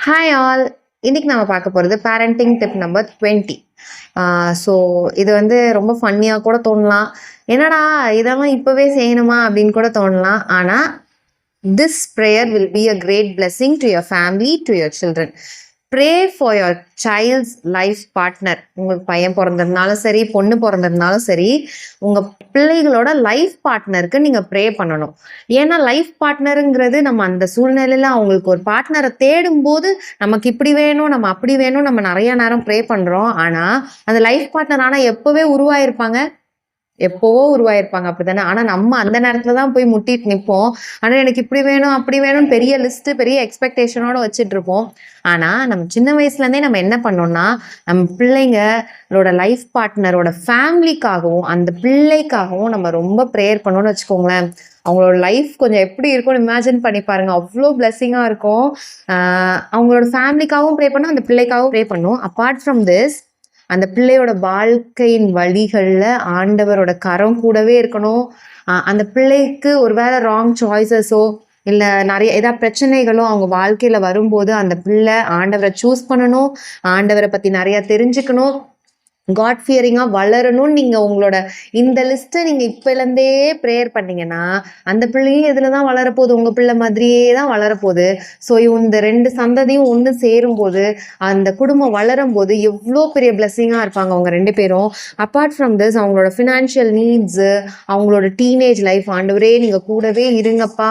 Hi all. இன்னைக்கு நம்ம பார்க்க போகிறது பேரண்டிங் டிப் நம்பர் 20. ஸோ இது ரொம்ப ஃபன்னியாக கூட தோணலாம். என்னடா இதெல்லாம் இப்போவே செய்யணுமா அப்படின்னு கூட தோணலாம். ஆனால் this prayer will be a great blessing to your family, to your children. Pray for your child's life partner. உங்களுக்கு பையன் பிறந்ததுனாலும் சரி, பொண்ணு பிறந்ததுனாலும் சரி, உங்கள் பிள்ளைகளோட லைஃப் பார்ட்னருக்கு நீங்கள் ப்ரே பண்ணணும். ஏன்னா லைஃப் பார்ட்னருங்கிறது நம்ம அந்த சூழ்நிலையில் அவங்களுக்கு ஒரு பார்ட்னரை தேடும்போது நமக்கு இப்படி வேணும், நம்ம அப்படி வேணும், நம்ம நிறைய நேரம் ப்ரே பண்ணுறோம். ஆனால் அந்த லைஃப் பார்ட்னர் ஆனால் எப்போவே உருவாயிருப்பாங்க, எப்போவோ உருவாயிருப்பாங்க, அப்படித்தானே? ஆனா நம்ம அந்த நேரத்துல தான் போய் முட்டிட்டு நிற்போம். ஆனா எனக்கு இப்படி வேணும், அப்படி வேணும்னு பெரிய லிஸ்ட், பெரிய எக்ஸ்பெக்டேஷனோட வச்சுட்டு இருப்போம். ஆனா நம்ம சின்ன வயசுல இருந்தே நம்ம என்ன பண்ணோம்னா, நம்ம பிள்ளைங்களோட லைஃப் பார்ட்னரோட ஃபேமிலிக்காகவும் அந்த பிள்ளைக்காகவும் நம்ம ரொம்ப ப்ரேயர் பண்ணோம்னு வச்சுக்கோங்களேன். அவங்களோட லைஃப் கொஞ்சம் எப்படி இருக்கும்னு இமேஜின் பண்ணி பாருங்க. அவ்வளோ பிளெஸிங்காக இருக்கும். அவங்களோட ஃபேமிலிக்காகவும் ப்ரே பண்ணும், அந்த பிள்ளைக்காகவும் ப்ரே பண்ணும். அப்பார்ட் ஃப்ரம் திஸ், அந்த பிள்ளையோட வாழ்க்கையின் வழிகளில் ஆண்டவரோட கரம் கூடவே இருக்கணும். அந்த பிள்ளைக்கு ஒரு வேளை ராங் சாய்ஸஸோ இல்லை நிறைய ஏதாவது பிரச்சனைகளோ அவங்க வாழ்க்கையில் வரும்போது அந்த பிள்ளை ஆண்டவரை சூஸ் பண்ணணும், ஆண்டவரை பற்றி நிறையா தெரிஞ்சுக்கணும், காட் ஃபியரிங்காக வளரணும்னு நீங்கள் உங்களோட இந்த லிஸ்ட்டை நீங்கள் இப்போலேருந்தே ப்ரேயர் பண்ணிங்கன்னா அந்த பிள்ளையும் இதில் தான் வளரப்போகுது, உங்கள் பிள்ளை மாதிரியே தான் வளரப்போகுது. ஸோ இந்த ரெண்டு சந்ததியும் ஒன்று சேரும்போது அந்த குடும்பம் வளரும் போது எவ்வளோ பெரிய பிளெஸிங்காக இருப்பாங்க அவங்க ரெண்டு பேரும். அப்பார்ட் ஃப்ரம் திஸ், அவங்களோட ஃபினான்ஷியல் நீட்ஸு, அவங்களோட டீனேஜ் லைஃப், ஆண்டவரே நீங்கள் கூடவே இருங்கப்பா,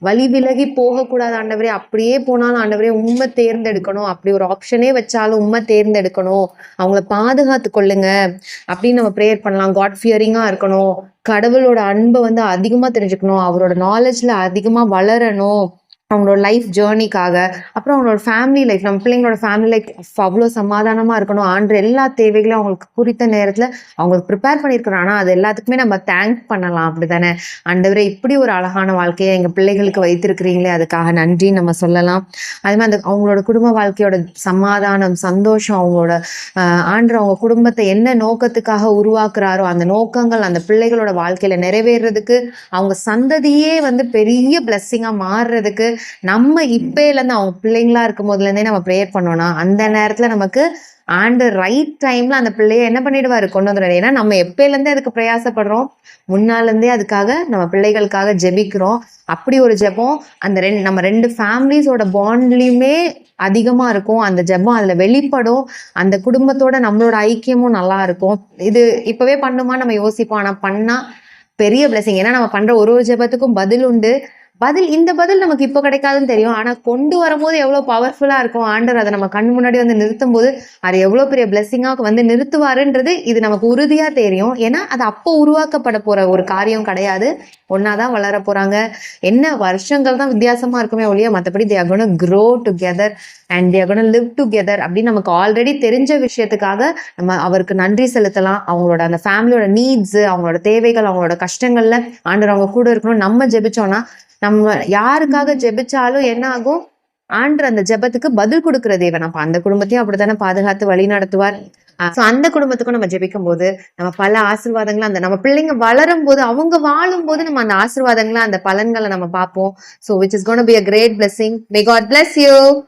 வழி விலகி போகக்கூடாது ஆண்டவரே, அப்படியே போனாலும் ஆண்டவரே உண்மை தேர்ந்தெடுக்கணும், அப்படி ஒரு ஆப்ஷனே வச்சாலும் உண்மை தேர்ந்தெடுக்கணும், அவங்கள பாதுகாத்து கொள்ளுங்க அப்படின்னு நம்ம ப்ரேயர் பண்ணலாம். காட் ஃபியரிங்காக இருக்கணும், கடவுளோட அன்பை அதிகமாக தெரிஞ்சுக்கணும், அவரோட நாலேஜில் அதிகமாக வளரணும், அவங்களோட லைஃப் ஜேர்னிக்காக. அப்புறம் அவங்களோட ஃபேமிலி லைஃப், நம்ம பிள்ளைங்களோட ஃபேமிலி லைஃப் அவ்வளோ சமாதானமாக இருக்கணும். ஆண்டு எல்லா தேவைகளையும் அவங்களுக்கு குறித்த நேரத்தில் அவங்களுக்கு ப்ரிப்பேர் பண்ணியிருக்கிறோம். ஆனால் அது எல்லாத்துக்குமே நம்ம தேங்க் பண்ணலாம், அப்படி தானே? ஆண்டவரே இப்படி ஒரு அழகான வாழ்க்கையை எங்கள் பிள்ளைகளுக்கு வைத்திருக்கிறீங்களே, அதுக்காக நன்றின்னு நம்ம சொல்லலாம். அது மாதிரி அவங்களோட குடும்ப வாழ்க்கையோட சமாதானம், சந்தோஷம், அவங்களோட ஆண்டு அவங்க குடும்பத்தை என்ன நோக்கத்துக்காக உருவாக்குறாரோ அந்த நோக்கங்கள் அந்த பிள்ளைகளோட வாழ்க்கையில் நிறைவேறதுக்கு, அவங்க சந்ததியே பெரிய பிளெஸ்ஸிங்காக மாறுறதுக்கு நம்ம இப்பையிலேருந்து அவங்க பிள்ளைங்களா இருக்கும் போதுலேருந்தே நம்ம ப்ரேயர் பண்ணோம்னா அந்த நேரத்தில் நமக்கு ஆண்டு ரைட் டைமில் அந்த பிள்ளைய என்ன பண்ணிடுவார், கொண்டு வந்துடுவார். ஏன்னா நம்ம எப்பயிலேருந்தே அதுக்கு பிரயாசப்படுறோம், முன்னாலேருந்தே அதுக்காக நம்ம பிள்ளைகளுக்காக ஜெபிக்கிறோம். அப்படி ஒரு ஜெபம் அந்த நம்ம ரெண்டு ஃபேமிலிஸோட பாண்ட்லேயுமே அதிகமாக இருக்கும். அந்த ஜெபம் அதில் வெளிப்படும், அந்த குடும்பத்தோட நம்மளோட ஐக்கியமும் நல்லா இருக்கும். இது இப்போவே பண்ணுமா நம்ம யோசிப்போம், ஆனால் பண்ணால் பெரிய பிளெஸிங். ஏன்னா நம்ம பண்ணுற ஒரு ஜெபத்துக்கும் பதில் உண்டு. இந்த பதில் நமக்கு இப்போ கிடைக்காதுன்னு தெரியும், ஆனால் கொண்டு வரும்போது எவ்வளோ பவர்ஃபுல்லாக இருக்கும். ஆண்டவர் அதை நம்ம கண் முன்னாடி நிறுத்தும் போது அது எவ்வளோ பெரிய பிளெஸிங்காக நிறுத்துவாருன்றது இது நமக்கு உறுதியாக தெரியும். ஏன்னா அது அப்போ உருவாக்கப்பட போகிற ஒரு காரியம் கிடையாது, ஒன்றா தான் வளர போகிறாங்க. என்ன வருஷங்கள் தான் வித்தியாசமாக இருக்குமே ஒழிய மற்றபடி they are going to grow together and they are going to live together அப்படின்னு நமக்கு ஆல்ரெடி தெரிஞ்ச விஷயத்துக்காக நம்ம அவருக்கு நன்றி செலுத்தலாம். அவங்களோட அந்த ஃபேமிலியோட நீட்ஸு, அவங்களோட தேவைகள், அவங்களோட கஷ்டங்களில் ஆண்டவர் அவங்க கூட இருக்கணும். நம்ம ஜெபிச்சோன்னா, நம்ம யாருக்காக ஜெபிச்சாலும் என்ன ஆகும், ஆண்டவர் அந்த ஜெபத்துக்கு பதில் கொடுக்கிற தேவன். அப்ப அந்த குடும்பத்தையும் அப்படித்தானே பாதுகாத்து வழி நடத்துவார். அந்த குடும்பத்துக்கும் நம்ம ஜெபிக்கும் போது நம்ம பல ஆசீர்வாதங்களை அந்த நம்ம பிள்ளைங்க வளரும் போது, அவங்க வாழும் போது நம்ம அந்த ஆசீர்வாதங்களை, அந்த பலன்களை நம்ம பார்ப்போம். So which is going to be a great blessing. May God bless you.